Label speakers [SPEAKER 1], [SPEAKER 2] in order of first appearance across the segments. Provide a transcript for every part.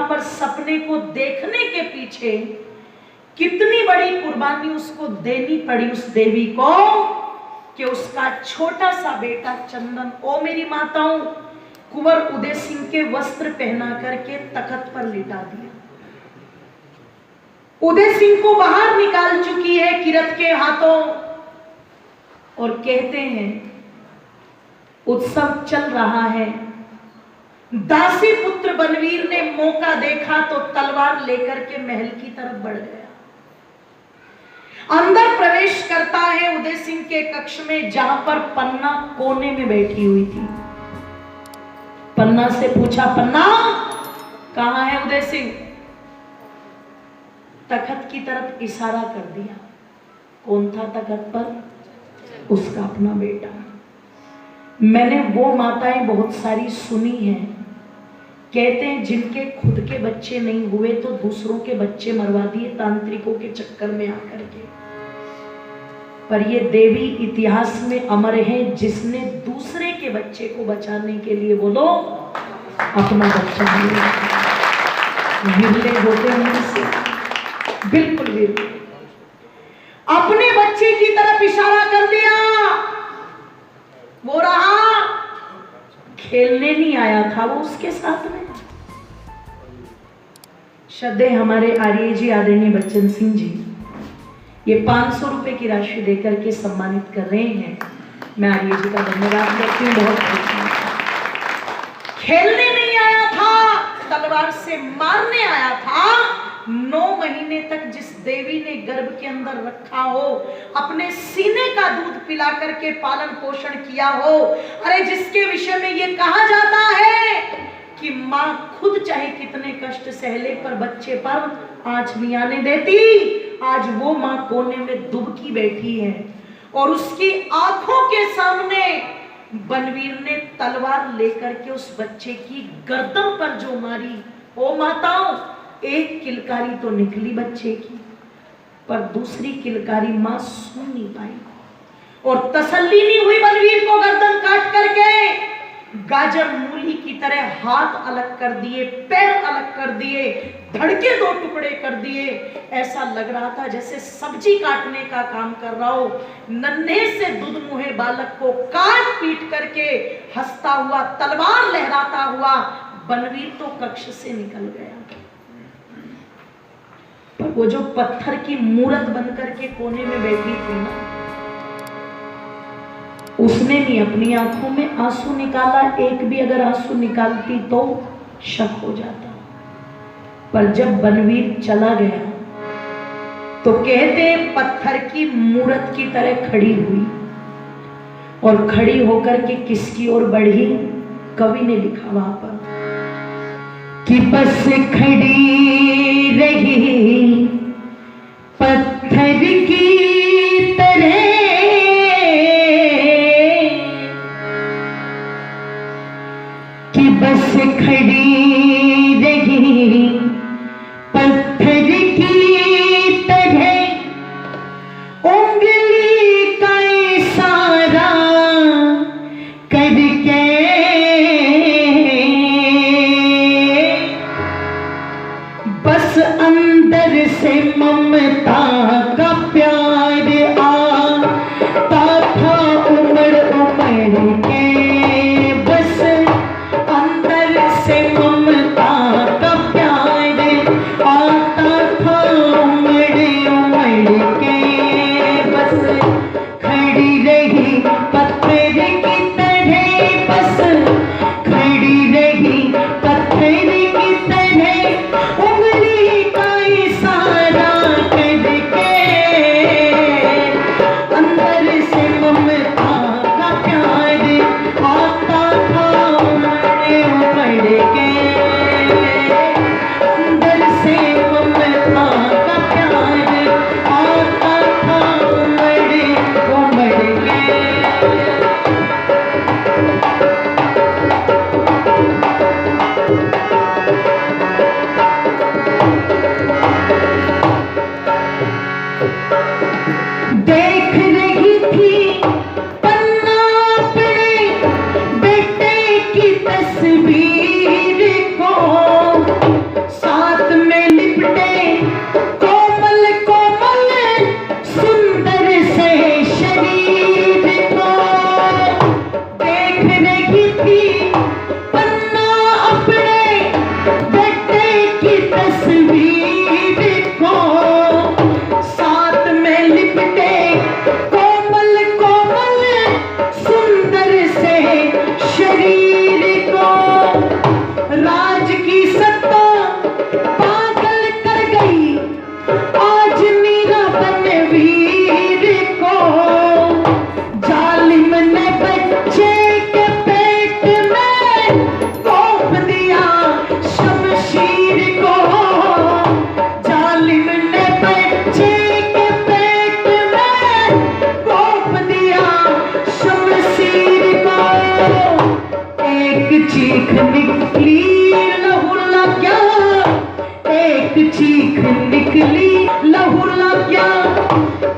[SPEAKER 1] पर सपने को देखने के पीछे कितनी बड़ी कुर्बानी उसको देनी पड़ी उस देवी को कि उसका छोटा सा बेटा चंदन, ओ मेरी माताओं, कुंवर उदय सिंह के वस्त्र पहना करके तख्त पर लिटा दिया। उदय सिंह को बाहर निकाल चुकी है किरत के हाथों, और कहते हैं उत्सव चल रहा है। दासी पुत्र बनवीर ने मौका देखा तो तलवार लेकर के महल की तरफ बढ़ गया। अंदर प्रवेश करता है उदय सिंह के कक्ष में, जहां पर पन्ना कोने में बैठी हुई थी। पन्ना से पूछा, पन्ना कहां है उदय सिंह? तख्त की तरफ इशारा कर दिया। कौन था तख्त पर? उसका अपना बेटा। मैंने वो माताएं बहुत सारी सुनी हैं, कहते हैं जिनके खुद के बच्चे नहीं हुए तो दूसरों के बच्चे मरवा दिए तांत्रिकों के चक्कर में आकर के। पर ये देवी इतिहास में अमर है, जिसने दूसरे के बच्चे को बचाने के लिए बोलो अपना बच्चा दिया। विरले होते हैं से, बिल्कुल विरले। अपने बच्चे की तरफ इशारा कर दिया। वो रहा, खेलने नहीं आया था वो उसके साथ में। श्रद्धेय हमारे आर्य जी, आदरणीय बच्चन सिंह जी, ये 500 रुपए की राशि देकर के सम्मानित कर रहे हैं। मैं आर्य जी का धन्यवाद करती हूँ। बहुत खेलने नहीं आया था, तलवार से मारने आया था। 9 महीने तक जिस देवी ने गर्भ के अंदर रखा हो, अपने सीने का दूध पिला करके पालन पोषण किया हो, अरे जिसके विषय में ये कहा जाता है कि माँ खुद चाहे कितने कष्ट सहले पर बच्चे पर आंच नहीं आने देती, आज वो माँ कोने में दुबकी बैठी है और उसकी आंखों के सामने बनवीर ने तलवार लेकर के उस बच्चे की गर्दन पर जो मारी। ओ माताओं, एक किलकारी तो निकली बच्चे की, पर दूसरी किलकारी मां सुन नहीं पाई और तसल्ली नहीं हुई बनवीर को गर्दन काट करके। गाजर मूली की तरह हाथ अलग कर दिए, पैर अलग कर दिए, धड़के 2 टुकड़े कर दिए। ऐसा लग रहा था जैसे सब्जी काटने का काम कर रहा हो। नन्हे से दूध मुहे बालक को काट पीट करके हंसता हुआ, तलवार लहराता हुआ बनवीर तो कक्ष से निकल गया। पर वो जो पत्थर की मूरत बनकर के कोने में बैठी थी ना, उसने नहीं अपनी आंखों में आंसू निकाला। एक भी अगर आंसू निकालती तो शक हो जाता। पर जब बनवीर चला गया तो कहते पत्थर की मूरत की तरह खड़ी हुई, और खड़ी होकर के किसकी ओर बढ़ी? कवि ने लिखा वहां पर कि बस खड़ी रही पत्थर की तरह, कि बस खड़ी रही पत्थर की तरह, उंगली का इशारा करके बस अंदर से ममता का प्यार आता था उमड़ उमड़ के। बस अंदर से ममता का प्यार आता था उमड़ उमड़ के। बस खड़ी रही पत्थर की तरह, बस खड़ी रही पत्थर की तरह, उंगली का इशारा करके अंदर से ममता का प्यार आता था उमड़ उमड़ के। अंदर से ममता का प्यार आता था उमड़ उमड़ के। देख रही थी पन्ना अपने बेटे की तस्वीर थी पन्ना अपने बेटे की तस्वीर को, साथ में लिपटे कोमल कोमल सुंदर से शरीर को। राज की सत्ता पागल कर गई आज मीरा बनवीर को। जालिम ने बच्चे के पेट में तोप दिया शमशीर को। जालिम ने बच्चे के पेट में तोप दिया शमशीर को। एक चीख निकली लहू लग गया, एक चीख निकली लहू लग गया।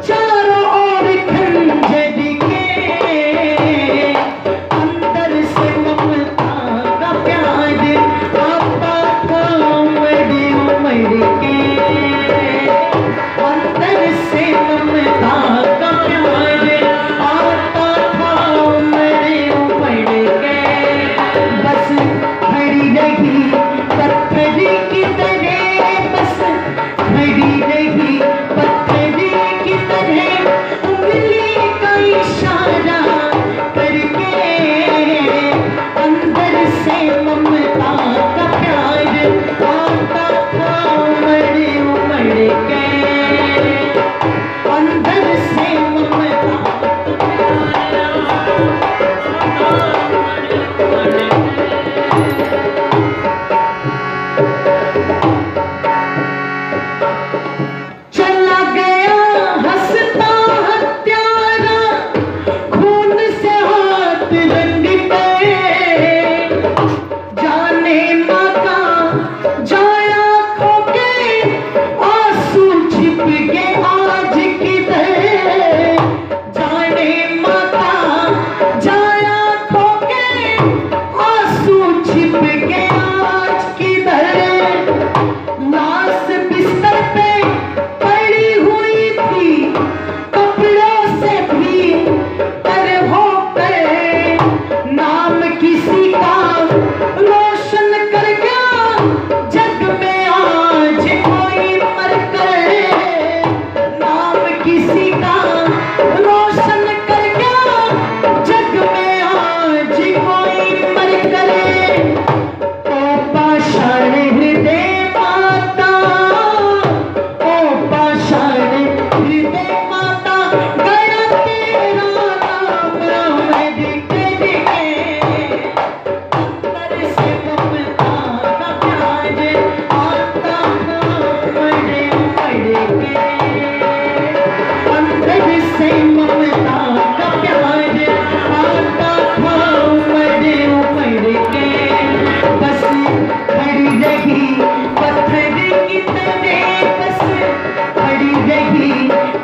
[SPEAKER 1] चारों ओर खंजर के अंदर से ममता का प्यार आता था उमड़ उमड़ के। अंदर से ममता का प्यार आता था उमड़ उमड़ के। बस खड़ी रही पत्थर की तरह, बस खड़ी रही पत्थर की तरह, उंगली का इशारा करके। अंदर से ममता का प्यार आता था उमड़ उमड़ के। अंदर से ममता का प्यार चला गया हंसता हत्यारा, खून से हाथ रंग गए। जाने माँ का जाया खो के आंसू छिप गए आज किधर। जाने माँ का जाया खो के आंसू छिप गए आज किधर। लाश बिस्तर पे पड़ी हुई थी कपड़ों से भी तर हो गए। नाम किसी का रोशन कर गया जग में आज कोई मर कर। नाम किसी का रोशन कर गया जग में आज कोई मर कर। ओ पाषाण हृदय माता, ओ पाषाण हृदय माता, गया तेरा नाम अमर करके। अंदर से ममता का प्यार आता था उमड़ उमड़ के। अंदर से ममता का प्यार आता था उमड़ उमड़ के। बस खड़ी रही पत्थर की तरह, बस खड़ी रही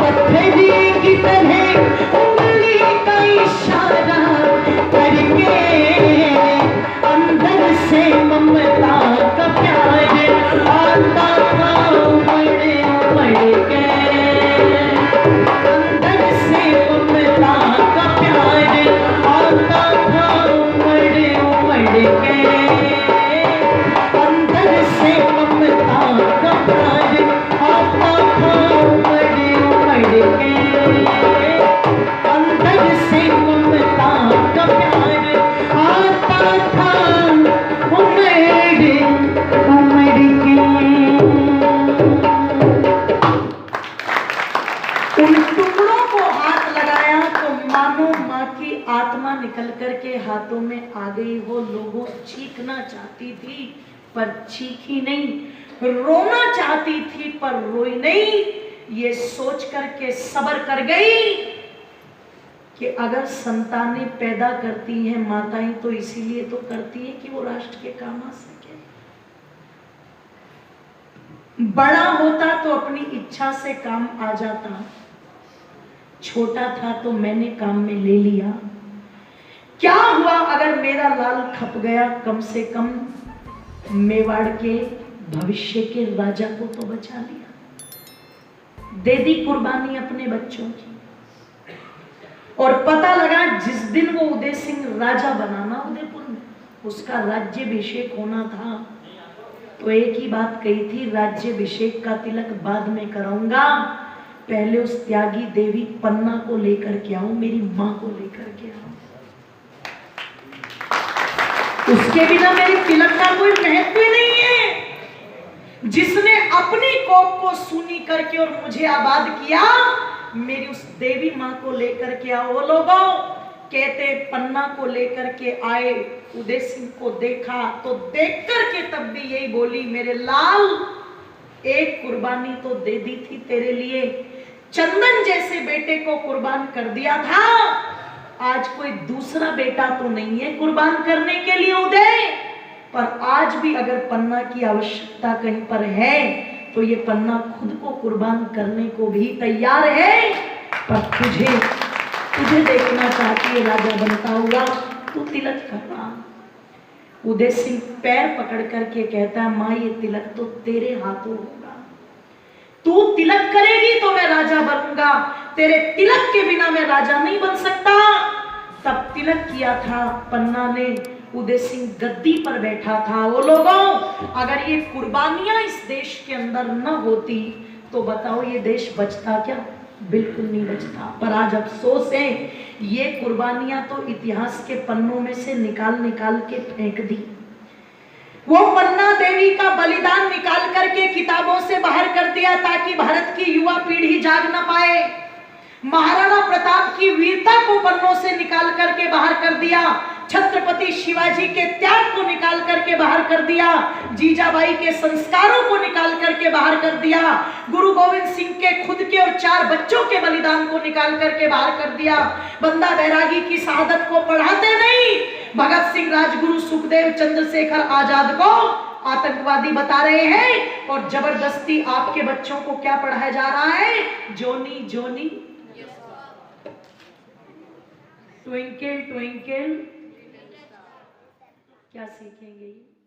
[SPEAKER 1] पत्थर की तरह, उंगली का इशारा करके। अंदर से ममता का प्यार आता था उमड़ उमड़ के। अंदर से ममता का प्यार आता था उमड़ उमड़ के। अंदर से ममता का प्यार आता था उमड़ उमड़ के। अंदर से ममता का प्यार आता था उमड़ उमड़ के। उन टुकड़ों को हाथ लगाया तो मानो माँ की आत्मा निकल कर के हाथों में आ गई हो। लोगों चीखना चाहती थी पर चीखी नहीं, रोना चाहती थी पर रोई नहीं। ये सोच करके सब्र कर गई कि अगर संतानें पैदा करती हैं माताएं तो इसीलिए तो करती हैं कि वो राष्ट्र के काम आ सके। बड़ा होता तो अपनी इच्छा से काम आ जाता, छोटा था तो मैंने काम में ले लिया। क्या हुआ अगर मेरा लाल खप गया, कम से कम मेवाड़ के भविष्य के राजा को तो बचा लिया। दे दी कुर्बानी अपने बच्चों की। और पता लगा जिस दिन वो उदय सिंह राजा बना ना उदयपुर में, उसका राज्याभिषेक होना था, तो एक ही बात कही थी, राज्याभिषेक का तिलक बाद में कराऊंगा, पहले उस त्यागी देवी पन्ना को लेकर के आऊं, मेरी मां को लेकर के आऊं, उसके बिना मेरे तिलक का कोई महत्व नहीं है। जिसने अपनी कोप को सूनी करके और मुझे आबाद किया, मेरी उस देवी मां को लेकर के आओ। वो लोगों कहते पन्ना को लेकर के आए, उदय सिंह को देखा तो देख करके तब भी यही बोली, मेरे लाल एक कुर्बानी तो दे दी थी तेरे लिए, चंदन जैसे बेटे को कुर्बान कर दिया था, आज कोई दूसरा बेटा तो नहीं है कुर्बान करने के लिए उदय, पर आज भी अगर पन्ना की आवश्यकता कहीं पर है तो ये पन्ना खुद को कुर्बान करने को भी तैयार है, पर तुझे देखना चाहती है राजा बनता हुआ, तू तिलक करना। उदय सिंह पैर पकड़ करके कहता है, मां ये तिलक तो तेरे हाथों होगा, तू तिलक करेगी तो मैं राजा बनूंगा, तेरे तिलक के बिना मैं राजा नहीं बन सकता। तब तिलक किया था पन्ना ने, उदय सिंह गद्दी पर बैठा था। वो लोगों अगर ये कुर्बानियां इस देश के अंदर न होती तो बताओ ये देश बचता क्या? बिल्कुल नहीं बचता। पर आज अफसोस है, ये कुर्बानियां तो इतिहास के पन्नों में से निकाल के फेंक दी। वो पन्ना देवी का बलिदान निकाल करके किताबों से बाहर कर दिया ताकि भारत की युवा पीढ़ी जाग न पाए। महाराणा प्रताप की वीरता को पन्नों से निकाल करके बाहर कर दिया, छत्रपति शिवाजी के त्याग को निकाल करके बाहर कर दिया, जीजाबाई के संस्कारों को निकाल करके बाहर कर दिया, गुरु गोविंद सिंह के खुद के और 4 बच्चों के बलिदान को निकाल करके बाहर कर दिया। बंदा बैरागी की शहादत को पढ़ाते नहीं, भगत सिंह, राजगुरु, सुखदेव, चंद्रशेखर आजाद को आतंकवादी बता रहे हैं, और जबरदस्ती आपके बच्चों को क्या पढ़ाया जा रहा है? जोनी जोनी ट्विंकल ट्विंकल, क्या सीखेंगे ये?